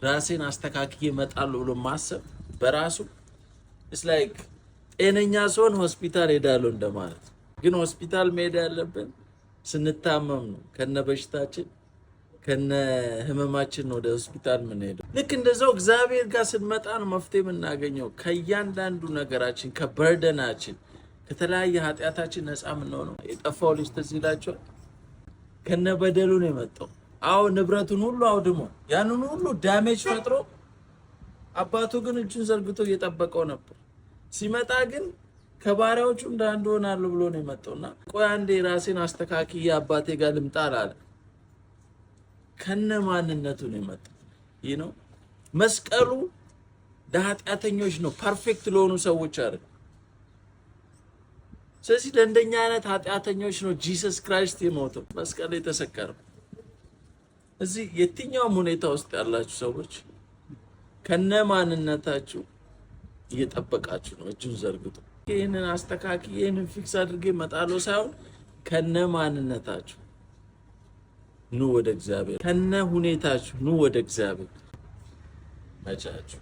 ራሴን አስተካክዬ እመጣለሁ ብሎ ማሰብ በራሱ it's like ጤነኛ ሰውን ሆስፒታል ሄዳለሁ እንደማለት። ግን ሆስፒታል መሄድ ያለብን ስንታመም ነው። ከነ በሽታችን ከነ ህመማችን ወደ ሆስፒታል ምን ሄደው። ልክ እንደዛው እግዚአብሔር ጋር ስንመጣ ነው መፍትሄ የምናገኘው። ከእያንዳንዱ ነገራችን ከበርደናችን ከተለያየ ኃጢአታችን ነፃ የምንሆነው። የጠፋው ልጅ ትዝ ይላችኋል? ከነ በደሉ ነው የመጣው። አዎ ንብረቱን ሁሉ አውድሞ ያንን ሁሉ ዳሜጅ ፈጥሮ አባቱ ግን እጁን ዘርግቶ እየጠበቀው ነበር። ሲመጣ ግን ከባሪያዎቹ እንዳንዱ ሆናለሁ ብሎ ነው የመጣውና ቆይ አንዴ ራሴን አስተካክዬ አባቴ ጋር ልምጣ አለ። ከነ ማንነቱ ነው የመጣው። ይህ ነው መስቀሉ። ለኃጢአተኞች ነው፣ ፐርፌክት ለሆኑ ሰዎች አይደል። ስለዚህ ለእንደኛ አይነት ኃጢአተኞች ነው ጂሰስ ክራይስት የሞተው፣ መስቀል የተሰቀለው። እዚህ የትኛውም ሁኔታ ውስጥ ያላችሁ ሰዎች ከነ ማንነታችሁ እየጠበቃችሁ ነው እጁን ዘርግቶ ይሄንን አስተካኪ ይሄንን ፊክስ አድርጌ እመጣለሁ ሳይሆን ከነ ማንነታችሁ ኑ ወደ እግዚአብሔር፣ ከነ ሁኔታችሁ ኑ ወደ እግዚአብሔር። መቻችሁ